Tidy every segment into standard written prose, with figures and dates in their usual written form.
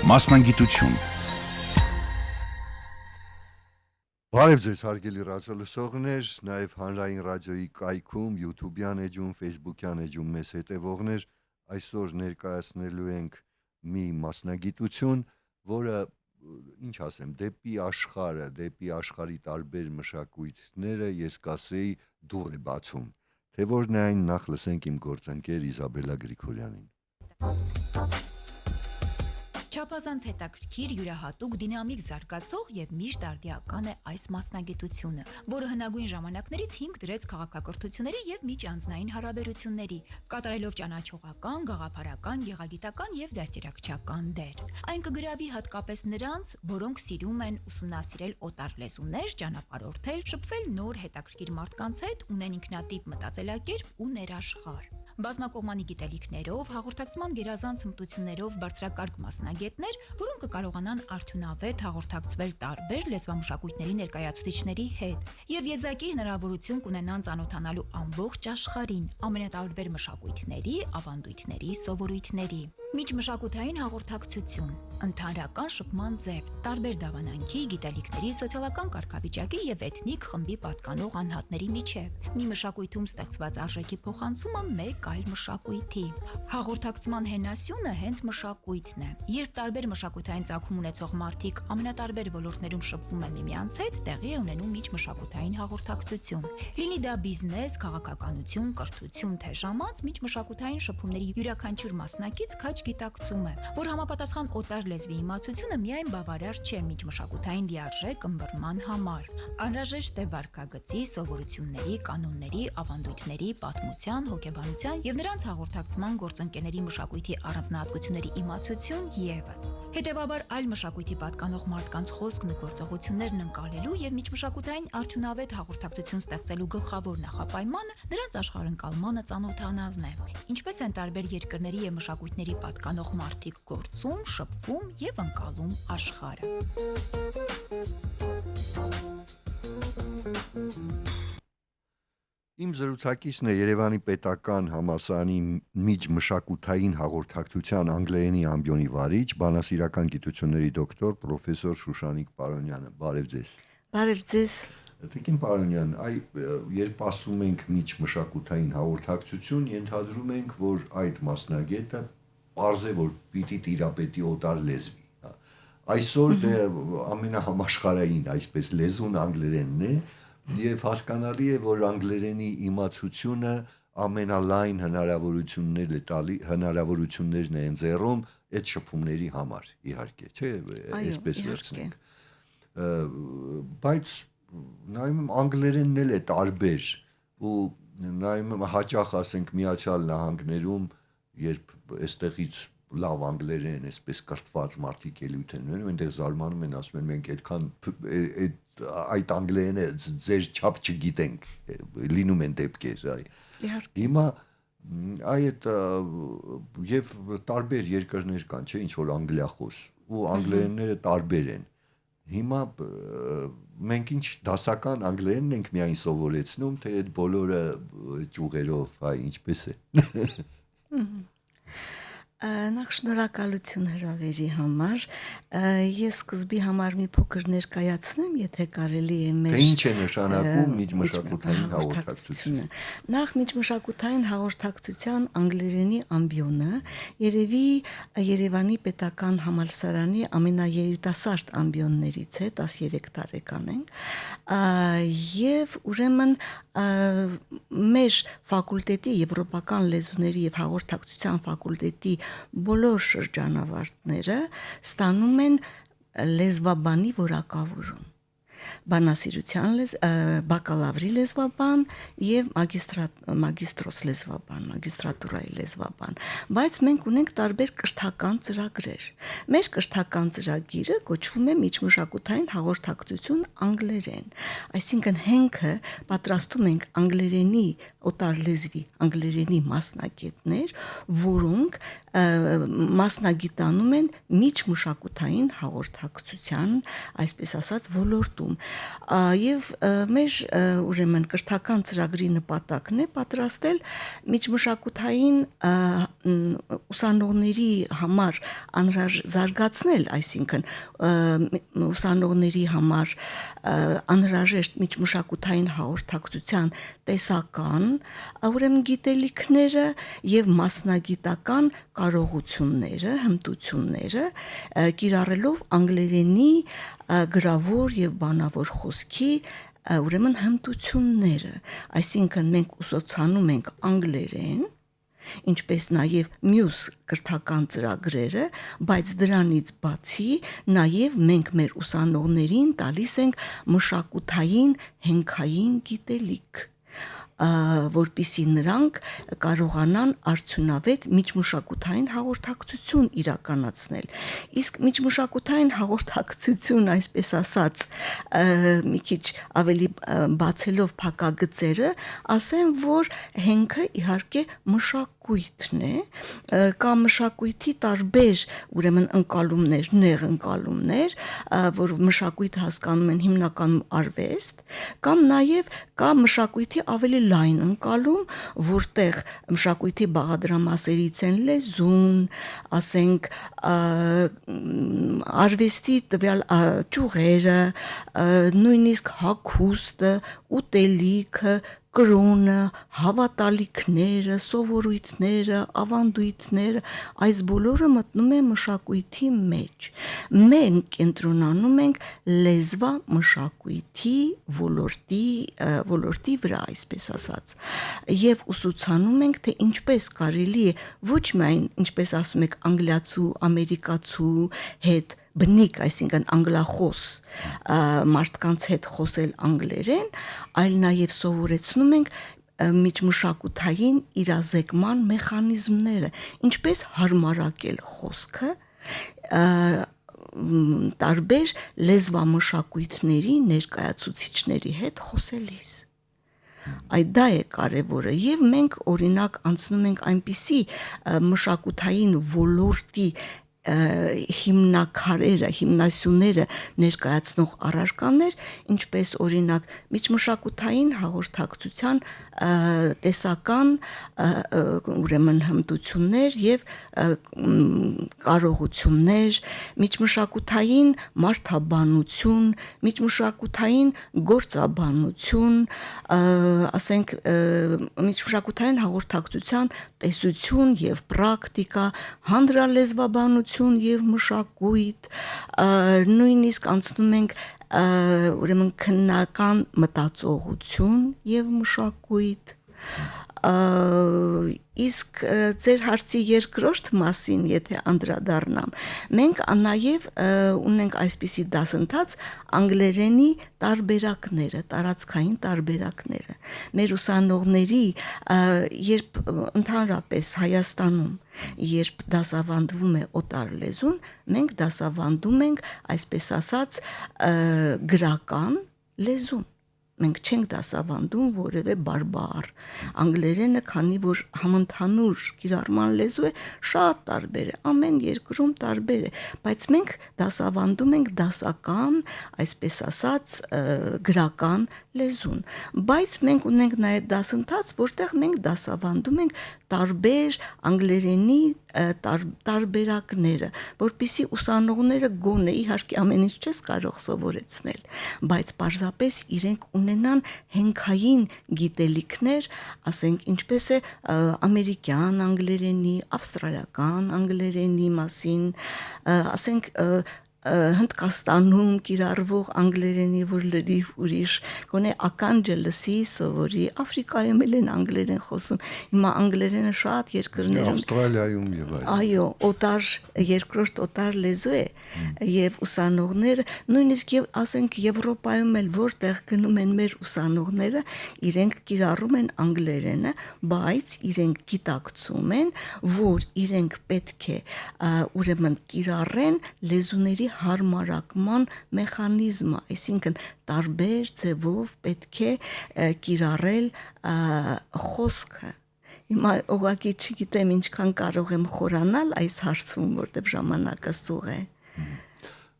Մասնագիտություն։ Բարև ձեզ հարգելի ռադիոլսողներ, նաև հանրային ռադիոյի կայքում, YouTube-յան էջում, Facebook-յան էջում մեզ հետևողներ, այսօր ներկայացնելու ենք մի մասնագիտություն, որը, ինչ ասեմ, դեպի աշխարհի տարբեր մշակույթները, ես կասեի, դուռ է բացում։ Թե որն է այն, նախ լսենք իմ գործընկեր Իզաբելլա Գրիգորյանին։ Չափազանց հետաքրքիր, յուրահատուկ, դինամիկ զարգացող եւ միշտ արդիական է այս մասնագիտությունը, որը հնագույն ժամանակներից հիմք դրեց քաղաքակրթությունների եւ միջանձնային հարաբերությունների, կատարելով ճանաչողական, գաղափարական, գեղագիտական եւ դաստիարակչական դեր։ Այն կգրավի հատկապես նրանց, որոնք սիրում են ուսումնասիրել օտար լեզուներ, ճանապարհորդել, շփվել նոր հետաքրքիր մարդկանց հետ, ունեն ինքնատիպ մտածելակերպ ու ներաշխար։ Բազմակողմանի գիտելիքներով, հաղորդակցման գերազանց հմտություններով բարձրակարգ մասնագետներ, որոնք կկարողանան արդյունավետ հաղորդակցվել տարբեր լեզվամշակույթների ներկայացուցիչների հետ եւ եզակի հնարավորություն կունենան ծանոթանալու ամբողջ աշխարհին, ամենատարբեր մշակույթների, ավանդույթների, սովորույթների։ Միջմշակութային հաղորդակցություն, ընդհանրական շփման ձև, տարբեր դավանանքի, գիտելիքների, սոցիալական կարգավիճակի եւ էթնիկ խմբի պատկանող անհատների միջև։ Մի մշակույթում ստեղծված արժեքի փոխանցումը մեկ այլ մշակույթի։ Հաղորդակցման հենասյունը հենց մշակույթն է։ Երբ տարբեր մշակութային ծագում ունեցող մարդիկ ամենատարբեր ոլորտներում շփվում են միմյանց հետ, տեղի է ունենում միջմշակութային հաղորդակցություն։ Լինի դա բիզնես, քաղաքականություն, կրթություն, թե ժամանց, միջմշակութային շփումների յուրաքանչյուր մասնակից քաջ գիտակցում է, որ համապատասխան օտար լեզվի իմացությունը միայն բավարար չէ միջմշակութային լիարժեք ըմբռնման համար։ Անհրաժեշտ է վարքագծի, սովորությունների, կանոնների, ավանդույթների, պատմության, հոգեբանության եւ նրանց հաղորդակցման գործընկերների մշակույթի առանձնահատկությունների իմացություն եւս։ Հետևաբար այլ մշակույթի պատկանող մարդկանց խոսքն ու գործողություններն ընկալելու եւ միջմշակութային արդյունավետ հաղորդակցություն ստեղծելու գլխավոր նախապայմանը նրանց աշխարհընկալմանը ծանոթանալն է։ Ինչպես են տարբեր երկրների եւ մշակույթների պատկանող մարդիկ գործում, շփվում եւ ընկալում աշխարհը։ Իմ զրուցակիցն է Երևանի պետական համալսարանի միջմշակութային հաղորդակցության անգլերենի ամբիոնի վարիչ, բանասիրական գիտությունների դոկտոր պրոֆեսոր Շուշանիկ Պարոնյանը։ Բարև ձեզ։ Բարև ձեզ։ Տիկին Պարոնյան, երբ ասում ենք միջմշակութային հաղորդակցություն, ենթադրում ենք, որ այդ մասնագետը պարզ է, որ պիտի տիրապետի օտար լեզվի։ Այսօր դե ամենահամաշխարհային, այսպես լեզուն անգլերենն է, եւ հասկանալի է, որ անգլերենի իմացությունը ամենալայն հնարավորություններն է ընձեռում այդ շփումների համար, իհարկե, չէ՞, այսպես վերցնենք։ Բայց նայում եմ անգլերենն էլ է տարբեր ու նայում եմ հաճախ ասենք Միացյալ Նահանգներում, երբ այստեղից լավ անգլերեն, այսպես կրթված մարդիկ ելույթ են ունենում, այնտեղ զարմանում են, ասում են մենք այդքան այդ անգլերենը ձեր չափ չգիտենք, լինում են դեպքեր, Հիմա այդ եւ տարբեր երկրներ կան, չէ, ինչ որ անգլիախոս ու անգլերենները տարբեր են։ Հիմա մենք ինչ դասական անգլերենն ենք միայն սովորեցնում, թե այդ բոլորը ճյուղերով, ինչպես է։ Նախ շնորհակալություն հրավերի համար, ես սկզբի համար մի փոքր ներկայացնեմ, եթե կարելի է մեր ինչ է նշանակում միջմշակութային հաղորդակցությունը։ Նախ միջմշակութային հաղորդակցության անգլերենի ամբիոնը երևի Երևանի պետական համալսարանի ամենաերիտասարդ ամբիոններից է, 13 տարեկան ենք, եւ ուրեմն մեր ֆակուլտետի եվրոպական լեզուների եւ հաղորդակցության ֆակուլտետի բոլոր շրջանավարտները ստանում են լեզվաբանի որակավորում, բանասիրության բակալավրի լեզվաբան եւ մագիստրոս լեզվաբան, մագիստրատուրայի լեզվաբան, բայց մենք ունենք տարբեր կրթական ծրագրեր։ Մեր կրթական ծրագիրը կոչվում է միջմշակութային հաղորդակցություն անգլերեն, այսինքն հենքը պատրաստում ենք անգլերենի օտար լեզվի անգլերենի մասնագետներ, որոնք մասնագիտանում են միջմշակութային հաղորդակցության, այսպես ասած, ոլորտում, Եվ մեր ուրեմն կրթական ծրագրի նպատակն է պատրաստել միջմշակութային ուսանողների համար զարգացնել, այսինքն ուսանողների համար անհրաժեշտ միջմշակութային հաղորդակցության տեսական ուրեմն գիտելիքները եւ մասնագիտական կարողությունները, հմտությունները կիրառելով անգլերենի գրավոր եւ բանավոր խոսքի ուրեմն հմտությունները, այսինքն մենք ուսուցանում ենք անգլերեն, ինչպես նաև մյուս կրթական ծրագրերը, բայց դրանից բացի նաև մենք մեր ուսանողներին տալիս ենք մշակութային հենքային գիտելիք, որպիսի նրանք կարողանան արդյունավետ միջմշակութային հաղորդակցություն իրականացնել։ Իսկ միջմշակութային հաղորդակցություն, այսպես ասած, մի քիչ ավելի բացելով փակագծերը, ասեմ, որ հենքը իհարկե մշակույթն է, կամ մշակույթի տարբեր ուրեմն ընկալումներ, նեղ ընկալումներ, որ մշակույթ հասկանում են հիմնականում արվեստ, կամ նաև կա մշակույթի ավելի լայն ընկալում, որտեղ մշակույթի բաղադրամասերից են լեզուն, ասենք արվեստի տվյալ ճյուղերը, նույնիսկ հագուստը, ուտելիքը, կրոնը, հավատալիքները, սովորույթները, ավանդույթները, այս բոլորը մտնում է մշակույթի մեջ։ Մենք կենտրոնանում ենք լեզվա մշակույթի ոլորտի վրա, այսպես ասած, եւ ուսուցանում ենք, թե ինչպես կարելի է ոչ միայն, ինչպես ասում եք, անգլիացու, ամերիկացու հետ բնիկ, այսինքն անգլախոս մարդկանց հետ խոսել անգլերեն, այլ նաև սովորեցնում ենք միջմշակութային իրազեկման մեխանիզմները, ինչպես հարմարակել խոսքը տարբեր լեզվամշակույթների ներկայացուցիչների հետ խոսելիս։ Այդ դա է կարևորը եւ մենք օրինակ անցնում ենք այնպիսի մշակութային ոլորտի հիմնակարերը, հիմնասյուները ներկայացնող առարկաներ, ինչպես օրինակ միջմշակութային հաղորդակցության տեսական ուրեմն հմտություններ եւ կարողություններ, միջմշակութային մարդաբանություն, միջմշակութային գործաբանություն, ասենք միջմշակութային հաղորդակցության տեսություն եւ պրակտիկա, հանրալեզվաբանություն եւ մշակույթ, նույնիսկ անցնում ենք ուրեմն քննական մտածողություն եւ մշակույթ, իսկ ձեր հարցի երկրորդ մասին, եթե անդրադառնամ, մենք նաև ունենք այսպիսի դասընթաց անգլերենի տարբերակները, տարածքային տարբերակները։ Մեր ուսանողների, երբ ընդհանրապես Հայաստանում, երբ դասավանդվում է օտար լեզուն, մենք դասավանդում ենք, այսպես ասած, գրական լեզուն։ Մենք չենք դասավանդում որևէ բարբառ։ Անգլերենը, քանի որ համընդհանուր կիրառման լեզու է, շատ տարբեր է, ամեն երկրում տարբեր է, բայց մենք դասավանդում ենք դասական, այսպես ասած, գրական լեզուն։ Բայց մենք ունենք նաև դասընթաց, որտեղ մենք դասավանդում ենք տարբեր անգլերենի տարբերակները, որպեսզի ուսանողները գոնե իհարկե ամեն ինչ չես կարող սովորեցնել, բայց պարզապես իրենք ունենան հենքային գիտելիքներ, ասենք ինչպես է ամերիկյան անգլերենի, ավստրալիական անգլերենի մասին, ասենք Հնդկաստանում կիրառվող անգլերենի, որ լրիվ ուրիշ, գոնե ականջը լսի, սովորի, Աֆրիկայում էլ են անգլերեն խոսում, հիմա անգլերենը շատ երկրներում, Ավստրալիայում եւ այլն։ Այո, երկրորդ օտար լեզու է եւ ուսանողները, նույնիսկ եւ ասենք Եվրոպայում էլ որտեղ գնում են մեր ուսանողները, իրենք կիրառում են անգլերենը, բայց իրենք գիտակցում են, որ իրենք պետք է ուրեմն կիրառեն լեզուների հարմարակման մեխանիզմը, այսինքն տարբեր ձևով պետք է կիրառել խոսքը։ Հիմա ուղղակի չգիտեմ ինչքան կարող եմ խորանալ այս հարցում, որտեղ ժամանակը սուղ է։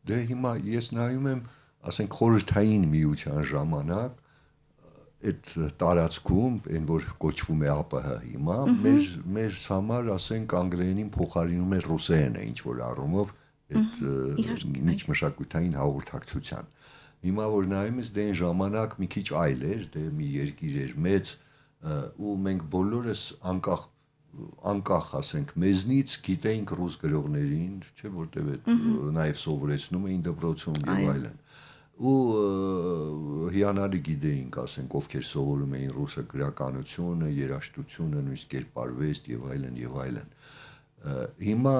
Դե հիմա ես նայում եմ ասենք խորհրդային միության ժամանակ այդ տարածքում, այն որ կոչվում է ԱՊՀ հիմա, մեր համար ասենք անգլերենին փոխարինում է ռուսերենը ինչ որ առումով այդ միջմշակութային հաղորդակցության։ Հիմա որ նայում ես դե այն ժամանակ մի քիչ այլ էր, դե մի երկիր էր մեծ ու մենք բոլորս անկախ ասենք մեզնից գիտեինք ռուս գրողներին, չէ՞ որտեվ այդ նաև սովորեցնում էին դպրոցում եւ այլն։ Ու հիանալի գիտեինք, ասենք, ովքեր սովորում էին ռուսը գրականությունը, երաժշտությունը, նույնիսկ կերպարվեստ եւ այլն եւ այլն։ Հիմա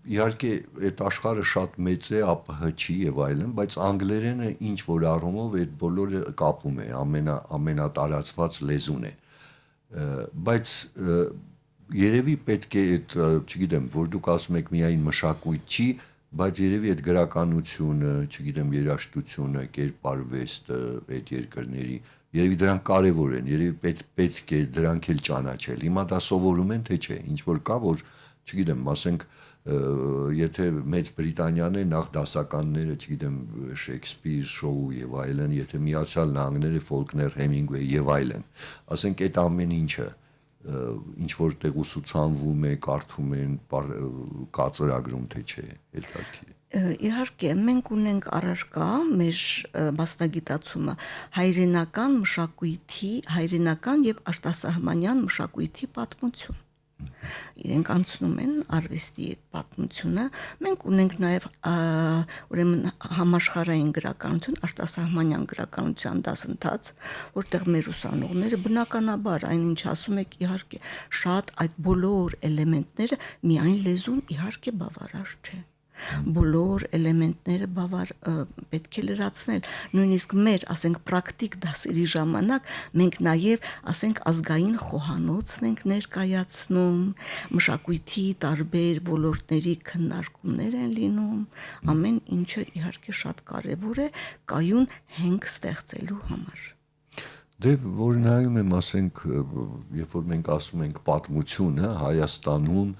իհարկե այդ աշխարհը շատ մեծ է, ԱՊՀ չի եւ այլն, բայց անգլերենը ինչ որ առումով այդ բոլորը կապում է, ամենատարածված լեզուն է։ Բայց երևի պետք է այդ, չգիտեմ, որ դուք ասում եք միայն մշակույթ չի, բայց երևի այդ գրականությունը, չգիտեմ, երաժշտությունը, կերպարվեստը այդ երկրների, երևի դրանք կարևոր են, երևի պետք է դրանք էլ ճանաչել։ Հիմա դա սովորում են, թե չէ, ինչ որ կա, որ, չգիտեմ, ասենք, եթե Մեծ Բրիտանիան է, նախ դասականները, չգիտեմ, Շեքսպիր, Շոու եւ այլն, եթե Միացյալ Նահանգները Ֆոլկներ, Հեմինգվեյ եւ այլն, ասենք այդ ամեն ինչը ինչ որտեղ ուսուցանվում է, կարդում են, կածրագրում թե չէ, հետաքրքիր։ Իհարկե, մենք ունենք առարկա մեր մասնագիտացումը հայրենական մշակույթի, հայրենական եւ արտասահմանյան մշակույթի պատմություն։ Իրենք անցնում են արվեստի այդ պատմությունը, մենք ունենք նաև ուրեմն համաշխարհային գրականություն, արտասահմանյան գրականության դասընթաց, որտեղ մեր ուսանողները բնականաբար այնինչ ասում եք իհարկե շատ այդ բոլոր էլեմենտները միայն լեզուն իհարկե բավարար չէ։ Բոլոր էլեմենտները պետք է լրացնել, նույնիսկ մեր, ասենք, պրակտիկ դասերի ժամանակ մենք նաև, ասենք, ազգային խոհանոցն ենք ներկայացնում, մշակույթի տարբեր ոլորտների քննարկումներ են լինում, ամեն ինչը իհարկե շատ կարևոր է կայուն հենք ստեղծելու համար։ Դե որ նայում եմ, ասենք, երբ որ մենք ասում ենք պատմությունը Հայաստանում,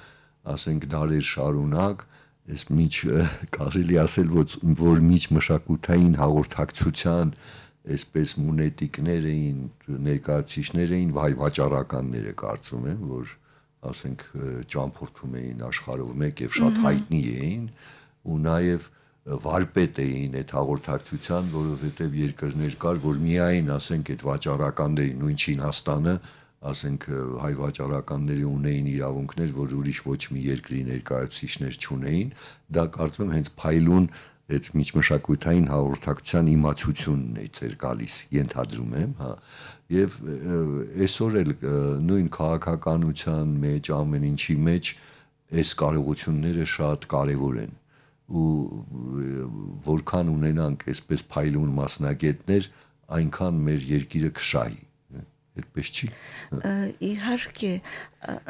ասենք, դարեր շարունակ Ես կարելի ասել, որ միջմշակութային հաղորդակցության այսպես մունետիկներ էին, ներկայացուցիչներ էին, վաճառականները կարծում եմ, որ ասենք ճամփորդում էին աշխարհով մեկ եւ շատ հայտնի էին ու նաեւ վարպետ էին այդ հաղորդակցության, որովհետեւ երկրներ կար, որ միայն ասենք այդ վաճառականների նույն Չինաստանը ասենք հայ վաճառականները ունեին իրավունքներ, որ ուրիշ ոչ մի երկրի ներկայացուցիչներ չունեին, դա կարծում եմ հենց փայլուն այդ միջմշակութային հաղորդակցության իմացությունն է ծեր գալիս, ենթադրում եմ, հա, եւ այսօր էլ նույն քաղաքականության մեջ, ամեն ինչի մեջ այս կարողությունները շատ կարեւոր են ու որքան ունենանք այսպես փայլուն մասնագետներ, այնքան մեր երկիրը կշահի այդպես չի։ Իհարկե,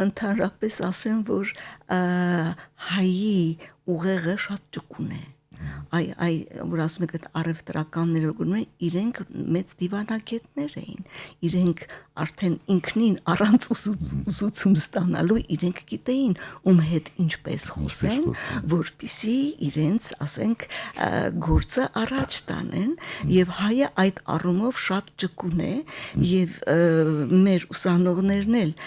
ընդհանրապես ասեմ, որ հայի ուղեղը շատ ճկուն է։ Որ ասում եք այդ առևտրականները գնում են, իրենք մեծ դիվանագետներ էին, իրենք արդեն ինքնին առանց ուսուցում ստանալու իրենք գիտեին ում հետ ինչպես խոսեն, որպեսզի իրենց, ասենք, գործը առաջ տանեն, եւ հայը այդ առումով շատ ճկուն է եւ մեր ուսանողներն էլ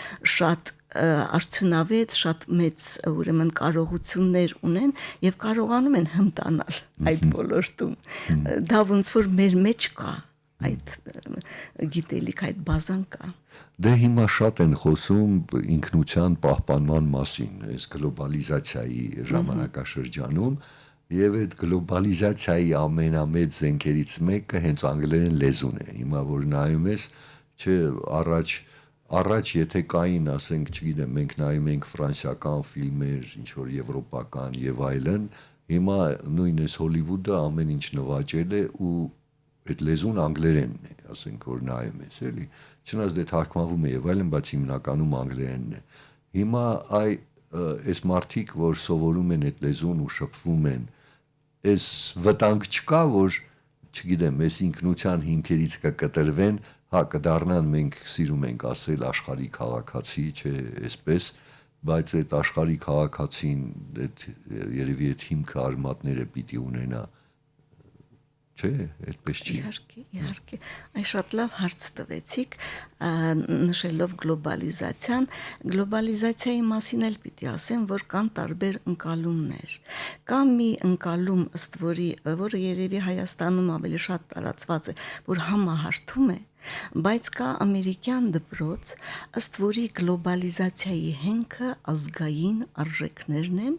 շատ արդյունավետ, շատ մեծ ուրեմն կարողություններ ունեն եւ կարողանում են հմտանալ այդ ոլորտում։ Դա ոնց որ մեր մեջ կա այդ գիտելիք, այդ բազան կա։ Դե հիմա շատ են խոսում ինքնության պահպանման մասին, այս գլոբալիզացիայի ժամանակաշրջանում եւ այդ գլոբալիզացիայի ամենամեծ զենքերից մեկը հենց անգլերեն լեզուն է։ Հիմա որ նայում ես, չէ, Առաջ եթե կային, ասենք, չգիտեմ, մենք նայում ենք ֆրանսիական ֆիլմեր, ինչ որ եվրոպական եւ այլն, հիմա նույն էս Հոլիվուդը ամեն ինչ նվաճել է ու այդ լեզուն անգլերենն է, ասենք, որ նայում ես, էլի, չնայած դե թարգմանվում է եւ այլն, բայց հիմնականում անգլերենն է։ Հիմա այս մարդիկ, որ սովորում են այդ լեզուն ու շփվում են, այս վտանգ չկա, որ չգիտեմ, այս ինքնության հիմքերից կկտրվեն, հա, կդառնան մենք սիրում ենք ասել աշխարհի քաղաքացի, չէ, այսպես, բայց այդ աշխարհի քաղաքացին երևի այդ հիմքը արմատները պիտի ունենա, Չէ, այդպես չի։ Իհարկե, այն շատ լավ հարց տվեցիք, նշելով գլոբալիզացիայի մասին էլ պիտի ասեմ, որ կան տարբեր ընկալումներ։ Կա մի ընկալում, ըստ որը երևի Հայաստանում ավելի շատ տարածված է, որ համահարթում է, բայց կա ամերիկյան դպրոց, ըստ որի գլոբալիզացիայի հենքը ազգային արժեքներն են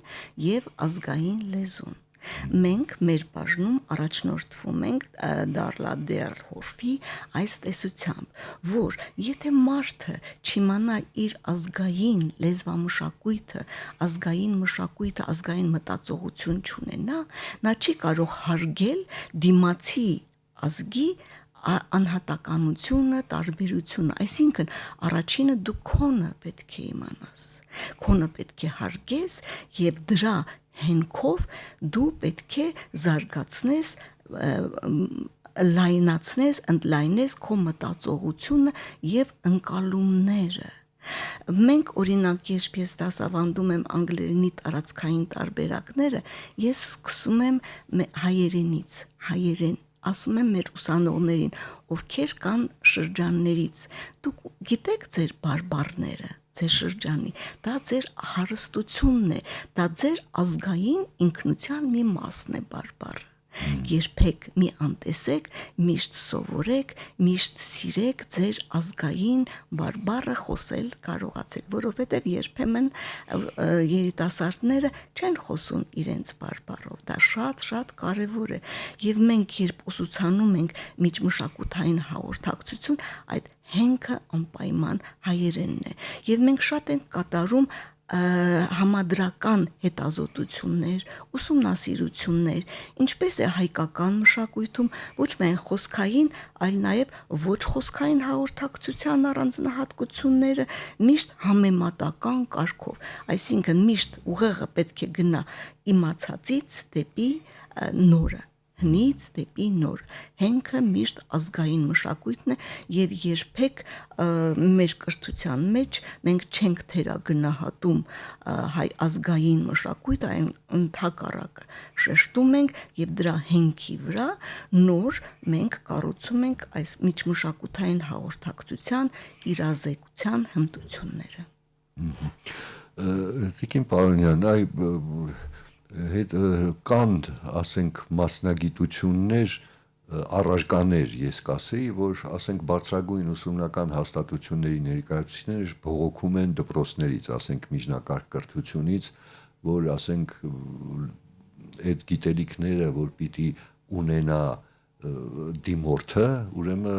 եւ ազգային լեզուն։ Մենք մեր բաժնում առաջնորդվում ենք Դարլադեր Հորֆի այս տեսությամբ, որ եթե մարդը չիմանա իր ազգային լեզվամշակույթը, ազգային մտածողություն չունենա, նա չի կարող հարգել դիմացի ազգի անհատականությունը, տարբերությունը, այսինքն առաջինը դու քոնը պետք է իմանաս, քոնը պետք է հարգես եւ դրա հենքով դու պետք է զարգացնես, լայնացնես, ընդլայնես քո մտածողությունը եւ ընկալումները։ Մենք օրինակ երբ ես դասավանդում եմ անգլերենի տարածքային տարբերակները, ես սկսում եմ հայերենից, հայերեն ասում եմ մեր ուսանողներին, ովքեր կան շրջաններից, դուք գիտեք ձեր բարբառները, ձեր շրջանի, դա ձեր հարստությունն է, դա ձեր ազգային ինքնության մի մասն է բարբառը։ Երբեք մի անտեսեք, միշտ սովորեք, միշտ սիրեք ձեր ազգային բարբառը խոսել կարողացեք, որովհետև երբեմն երիտասարդները չեն խոսում իրենց բարբառով, դա շատ կարևոր է, եւ մենք երբ ուսուցանում ենք միջմշակութային հաղորդակցություն, այդ հենքը անպայման հայերենն է, եւ մենք շատ ենք կատարում համադրական հետազոտություններ, ուսումնասիրություններ, ինչպես է հայկական մշակույթում ոչ միայն խոսքային, այլ նաև ոչ խոսքային հաղորդակցության առանձնահատկությունները միշտ համեմատական կարգով, այսինքն միշտ ուղեղը պետք է գնա իմացածից դեպի նորը, հնից դեպի նոր, հենքը միշտ ազգային մշակույթն է եւ երբեք մեր կրթության մեջ մենք չենք թերագնահատում հայ ազգային մշակույթը, այն ընդհակառակը շեշտում ենք եւ դրա հենքի վրա նոր մենք կառուցում ենք այս միջմշակութային հաղորդակցության իրազեկության հմտությունները։ Տիկին Պարոնյան, հետ կան, ասենք, մասնագիտություններ, առարկաներ, ես կասեի, որ, ասենք, բարձրագույն ուսումնական հաստատությունների ներկայացուցիչները բողոքում են դպրոցներից, ասենք, միջնակարգ կրթությունից, որ, ասենք, այդ գիտելիքները, որ պիտի ունենա դիմորդը, ուրեմն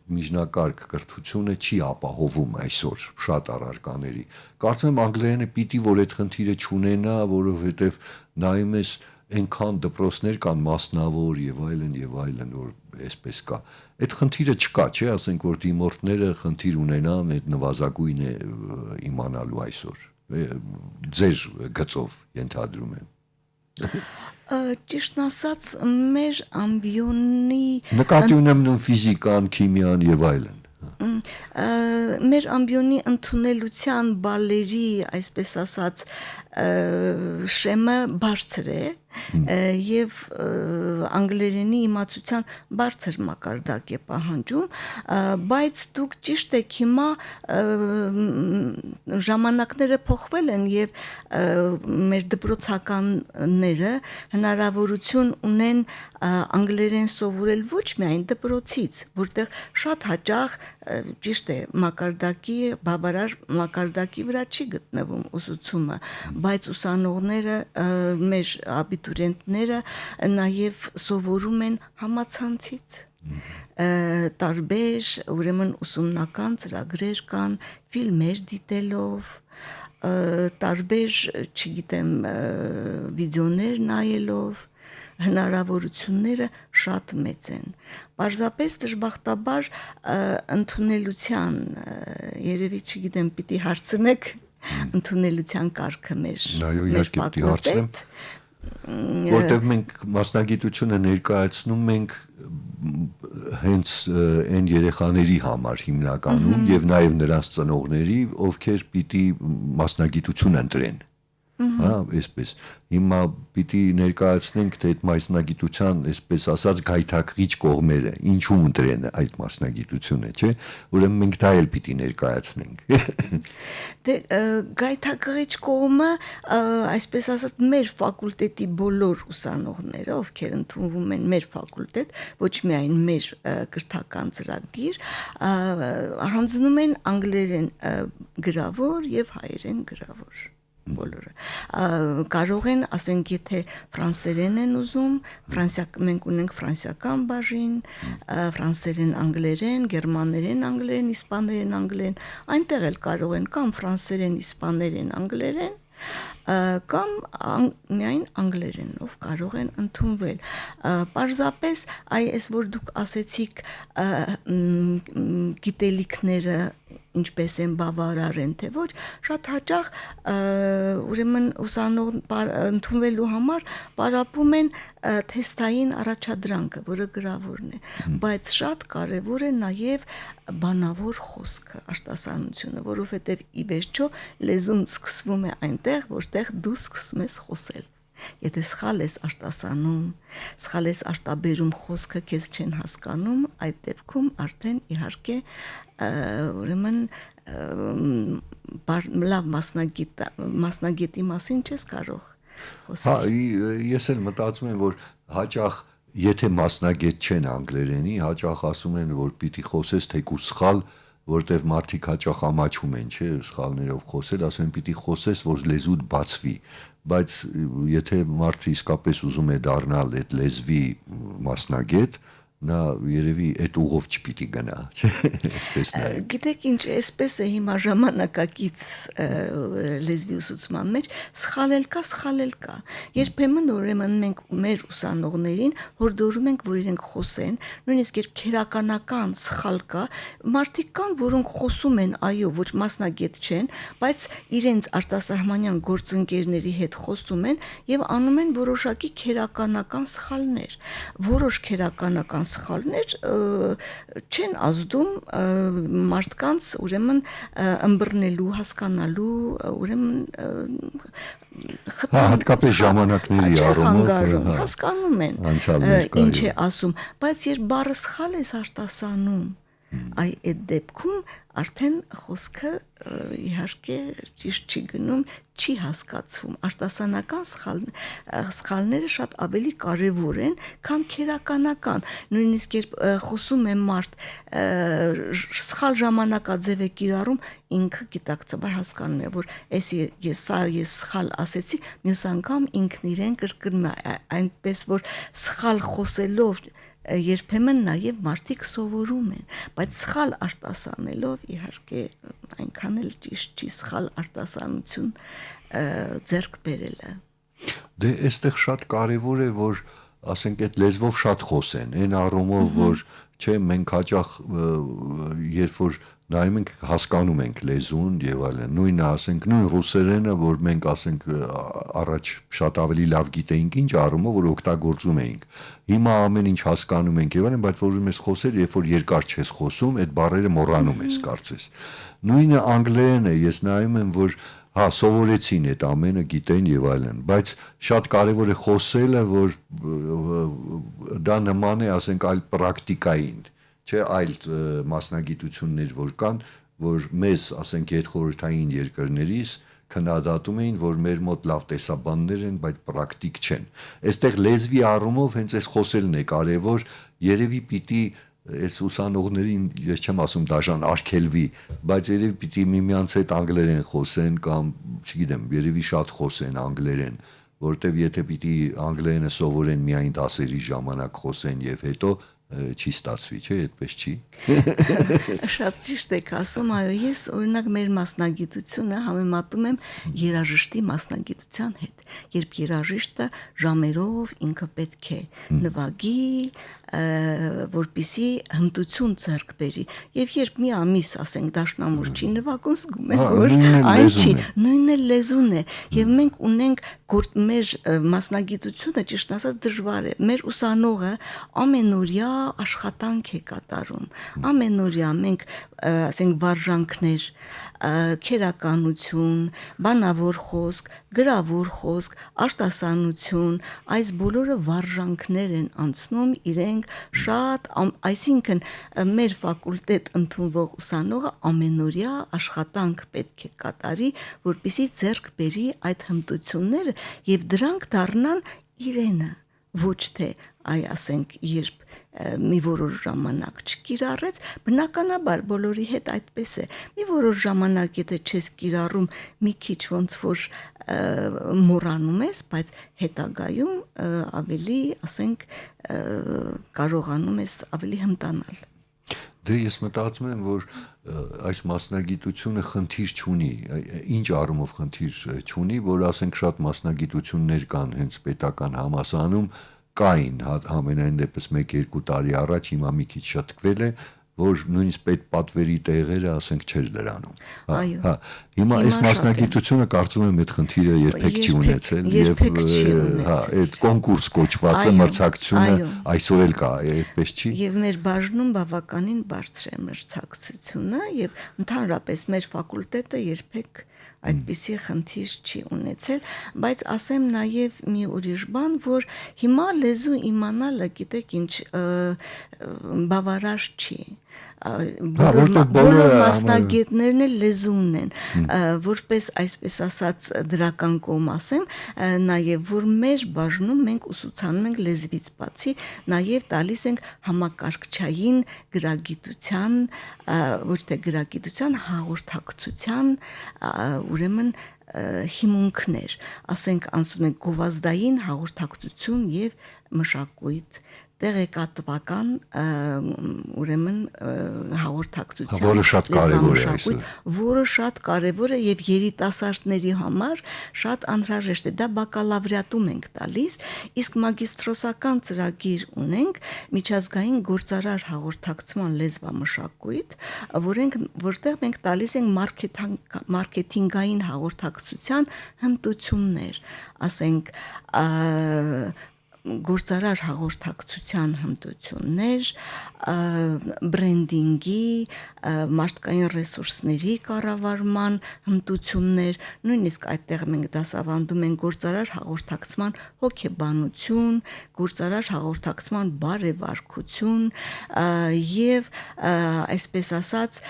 միջնակարգ կրթությունը չի ապահովում այսօր շատ առարկաների։ Կարծում եմ անգլերենը պիտի որ այդ խնդիրը չունենա, որովհետև նայում ես այնքան դպրոցներ կան մասնավոր եւ այլն, որ այսպես կա։ Այդ խնդիրը չկա, չէ, ասենք որ դիմորդները խնդիր ունենան, այդ նվազագույն է իմանալու այսօր։ Ձեր գծով ենթադրում եմ։ Ճիշտն ասած, մեր ամբիոնի նկատի ունեմ նույն ֆիզիկան, քիմիան եւ այլն։ Մեր ամբիոնի ընդունելության բալերի, այսպես ասած, շեմը բարձր է եւ անգլերենի իմացության բարձր մակարդակ է պահանջում, բայց դուք ճիշտ եք, հիմա ժամանակները փոխվել են եւ մեր դպրոցականները հնարավորություն ունեն անգլերեն սովորել ոչ միայն դպրոցից, որտեղ շատ հաճախ ճիշտ է մակարդակի բավարար մակարդակի վրա չի գտնվում ուսուցումը, բայց ուսանողները մեր աբիտուրիենտները նաև սովորում են համացանցից տարբեր ուրեմն ուսումնական ծրագրեր կան ֆիլմեր դիտելով տարբեր չգիտեմ վիդեոներ նայելով հնարավորությունները շատ մեծ են պարզապես դժբախտաբար ընդունելության երևի չգիտեմ պիտի հարցնեք ընդունելության կարգը մեր հարցնեմ որտեղ մենք մասնագիտությունը ներկայացնում ենք հենց այն երեխաների համար հիմնականում եւ նաեւ նրանց ծնողների ովքեր պիտի մասնագիտություն ընտրեն հա, այսպես։ Հիմա պիտի ներկայացնենք թե այդ մասնագիտության, այսպես ասած, գայթակղիչ կողմերը, ինչու ընտրեն այդ մասնագիտությունը, չէ՞։ Ուրեմն մենք դա էլ պիտի ներկայացնենք։ Դե գայթակղիչ կողմը, այսպես ասած, մեր ֆակուլտետի բոլոր ուսանողները, ովքեր ընդունվում են մեր ֆակուլտետ, ոչ միայն մեր կրթական ծրագիր, հանձնում են անգլերեն գրավոր եւ հայերեն գրավոր բոլորը կարող են, ասենք, եթե ֆրանսերեն են ուզում, մենք ունենք ֆրանսիական բաժին, ֆրանսերեն, անգլերեն, գերմաներեն, անգլերեն, իսպաներեն, անգլերեն, այնտեղ էլ կարող են կամ ֆրանսերեն, իսպաներեն, անգլերեն, կամ միայն անգլերենով կարող են ընդունվել։ Պարզապես այս որ դուք ասեցիք գիտելիքները ինչպես են բավարարեն, թե ոչ, շատ հաճախ ուրեմն ուսանող ընդունվելու համար պարապում են թեստային առաջադրանքը, որը գրավորն է, բայց շատ կարևոր է նաև բանավոր խոսքը, արտասանությունը, որովհետև ի վերջո լեզուն սկսվում է այնտեղ, որտեղ դու սկսում ես խոսել։ Եթե սխալ ես արտասանում, սխալ ես արտաբերում խոսքը քեզ չեն հասկանում, այդ դեպքում արդեն իհարկե ուրեմն լավ մասնագետի մասին չես կարող խոսել։ Հա, ես էլ մտածում եմ, որ հաճախ եթե մասնագետ չեն անգլերենի, հաճախ ասում են, որ պիտի խոսես թեկուզ սխալ, որտեվ մարդիկ հաճախ ամաչում են, չէ, սխալներով խոսել, ասում են պիտի խոսես, որ լեզուդ բացվի, բայց եթե մարդը իսկապես ուզում է դառնալ այդ լեզվի մասնագետ, նա երևի այդ ուղով չպիտի գնա, չէ՞, այսպես նայ։ Գիտեք ինչ, այսպես է հիմա ժամանակակից լեզվի ուսուցման մեջ, սխալել կա։ Երբեմն ուրեմն մենք մեր ուսանողներին հորդորում ենք, որ իրենք խոսեն, նույնիսկ երբ քերականական սխալ կա, մարդիկ կան, որոնք խոսում են, այո, ոչ մասնագետ չեն, բայց իրենց արտասահմանյան գործընկերների հետ խոսում են եւ անում են որոշակի քերականական սխալներ։ Որոշ քերականական սխալներ չեն ազդում մարդկանց ուրեմն ըմբռնելու, հասկանալու, ուրեմն հատկապես ժամանակների առումով հասկանում են ինչ է ասում, բայց երբ բառը սխալ ես արտասանում, այդ դեպքում արդեն խոսքը իհարկե ճիշտ չի գնում, չի հասկացվում, արտասանական սխալները շատ ավելի կարևոր են, քան քերականական, նույնիսկ երբ խոսում է մարդ սխալ ժամանակաձև է կիրառում, ինքը գիտակցաբար հասկանում է, որ ես սխալ ասեցի, մյուս անգամ ինքն իրեն կրկնում է, այնպես որ սխալ խոսելով երբեմն նաև մարդիկ սովորում են, բայց սխալ արտասանելով իհարկե այնքան էլ ճիշտ չի սխալ արտասանություն ձեռք բերելը։ Դե այստեղ շատ կարևոր է, որ ասենք այդ լեզվով շատ խոսեն, այն առումով, որ չէ, մենք հաճախ երբ որ նայում ենք, հասկանում ենք լեզուն եւ այլն, նույնը ասենք, նույն ռուսերենը, որ մենք ասենք առաջ շատ ավելի լավ գիտեինք, ինչ առումով, որ օգտագործում էինք։ Հիմա ամեն ինչ հասկանում ենք եւ այլն, բայց որ ուզում ես խոսել, երբ որ երկար չես խոսում, այդ բառերը մոռանում ես, կարծես։ Նույնը անգլերենը, ես նայում եմ, որ հա, սովորեցին այդ ամենը, գիտեն եւ այլն, բայց շատ կարեւոր է խոսելը, որ դա նման է, ասենք, այլ պրակտիկային, չէ, այլ մասնագիտություններ որ կան, որ մեզ, ասենք, հետխորհրդային երկրներից քննադատում էին, որ մեր մոտ լավ տեսաբաններ են, բայց պրակտիկ չեն։ Այստեղ լեզվի առումով հենց այս խոսելն է կարեւոր, երևի պիտի այս ուսանողներին, ես չեմ ասում դաժան արգելվի, բայց երևի պիտի միմյանց հետ անգլերեն խոսեն կամ, չգիտեմ, երևի շատ խոսեն անգլերեն, որտեվ եթե պիտի անգլերենը սովորեն միայն դասերի ժամանակ խոսեն եւ հետո չի ստացվի, չէ, այդպես չի։ Շատ ճիշտ եք ասում, այո, ես օրինակ մեր մասնագիտությունը համեմատում եմ երաժշտի մասնագիտության հետ, երբ երաժիշտը ժամերով ինքը պետք է նվագի, որպիսի հմտություն ձեռք բերի, եւ երբ մի ամիս, ասենք, դաշնամուր չի նվագում, զգում եք, որ այն չի, նույնն էլ լեզուն է, եւ մենք ունենք մեր մասնագիտությունը, ճիշտ ասած, դժվար է, մեր ուսանողը ամենօրյա աշխատանք է կատարում։ Ամենօրյա մենք ասենք վարժանքներ, քերականություն, բանավոր խոսք, գրավոր խոսք, արտասանություն, այս բոլորը վարժանքներ են անցնում իրենք շատ, այսինքն մեր ֆակուլտետ ընդունվող ուսանողը ամենօրյա աշխատանք պետք է կատարի, որպեսզի ձեռք բերի այդ հմտությունները եւ դրանք դառնան իրենը, ոչ թե ասենք երբ մի որոշ ժամանակ չկիրառեց, բնականաբար բոլորի հետ այդպես է։ Մի որոշ ժամանակ եթե չես կիրառում, մի քիչ ոնց որ մոռանում ես, բայց հետագայում ավելի, ասենք, կարողանում ես ավելի հմտանալ։ Դե ես մտածում եմ, որ այս մասնագիտությունը խնդիր չունի, ինչ առումով խնդիր չունի, որ ասենք շատ մասնագիտություններ կան հենց պետական համալսարանում, կային համենայն դեպս 1-2 տարի առաջ, հիմա մի քիչ շտկվել է, որ նույնիսկ պետպատվերի տեղերը ասենք չէր դրանում։ Այո։ Հիմա այս մասնագիտությունը կարծում եմ այդ խնդիրը երբեք չի ունեցել եւ այդ կոնկուրս կոչվածը մրցակցությունը այսօր էլ կա, այդպես չի։ Եվ մեր բաժնում բավականին բարձր է մրցակցությունը եւ ընդհանրապես մեր ֆակուլտետը երբեք այդպիսի խնդիր չի ունեցել, բայց ասեմ նաև մի ուրիշ բան, որ հիմա լեզու իմանալը, գիտեք ինչ, բավարար չի։ Բոլոր մասնագետներն էլ լեզու ունեն, որպես այսպես ասած դրական կողմ ասեմ, նաև որ մեր բաժնում մենք ուսուցանում ենք լեզվից բացի, նաև տալիս ենք համակարգչային գրագիտության, ոչ թե գրագիտության, հաղորդակցության, ուրեմն հիմունքներ, ասենք անցնում ենք գովազդային հաղորդակցություն եւ մշակույթ, տեղեկատվական ուրեմն հաղորդակցության, որը շատ կարևոր է այսօր, որը շատ կարևոր է եւ երիտասարդների համար շատ անհրաժեշտ է, դա բակալավրիատում ենք տալիս, իսկ մագիստրոսական ծրագիր ունենք միջազգային գործարար հաղորդակցման լեզվամշակույթ, որտեղ մենք տալիս ենք մարքեթինգային հաղորդակցության հմտություններ, ասենք գործարար հաղորդակցության հմտություններ, բրենդինգի, մարդկային ռեսուրսների կառավարման հմտություններ, նույնիսկ այդտեղ մենք դասավանդում ենք գործարար հաղորդակցման հոգեբանություն, գործարար հաղորդակցման բարևարքություն եւ այսպես ասած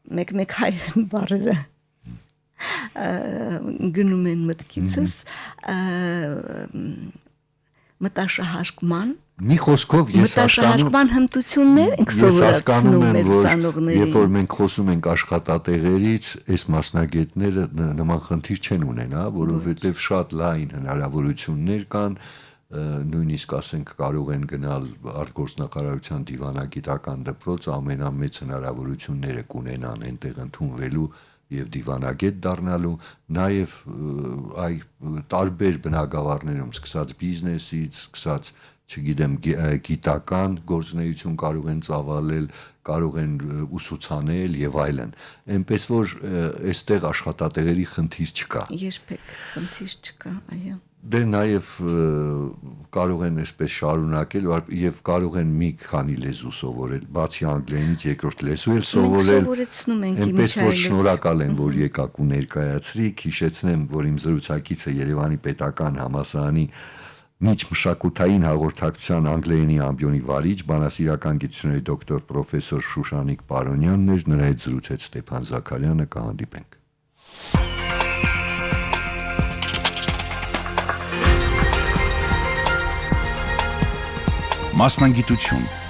մեկ հայերեն բառերը գնում են մտքիցս մտաշահարկման մի խոսքով ես մտաշահարկման հմտություններ ենք սովորեցնում մեր ուսանողներին։ Երբ որ մենք խոսում ենք աշխատատեղերից, այս մասնագետները նման խնդիր չեն ունենա, որովհետև շատ լայն հնարավորություններ կան, նույնիսկ ասենք կարող են գնալ արտգործնախարարության դիվանագիտական դպրոց, ամենամեծ հնարավորությունները կունենան այնտեղ ընդունվելու եւ դիվանագետ դառնալու, նաեւ տարբեր բնագավառներում, սկսած բիզնեսից, սկսած, չգիտեմ, գիտական գործունեություն կարող են ծավալել, կարող են ուսուցանել եւ այլն։ Այնպես որ այստեղ աշխատատեղերի խնդիր չկա։ Երբեք խնդիր չկա, այո։ Դե նաև կարող են այսպես շարունակել եւ կարող են մի քանի լեզու սովորել, բացի անգլերենից երկրորդ լեզու էլ սովորել։ Մենք սովորեցնում ենք Այնպես որ շնորհակալ եմ, որ եկաք ու ներկայացրիք, հիշեցնեմ, որ իմ զրուցակիցը Երևանի պետական համալսարանի միջմշակութային հաղորդակցության անգլերենի ամբիոնի վարիչ, բանասիրական գիտությունների դոկտոր պրոֆեսոր Շուշանիկ Պարոնյանն էր, նրա հետ զրուցեց Ստեփան Զաքարյանը, կհանդիպենք։ Մասնագիտություն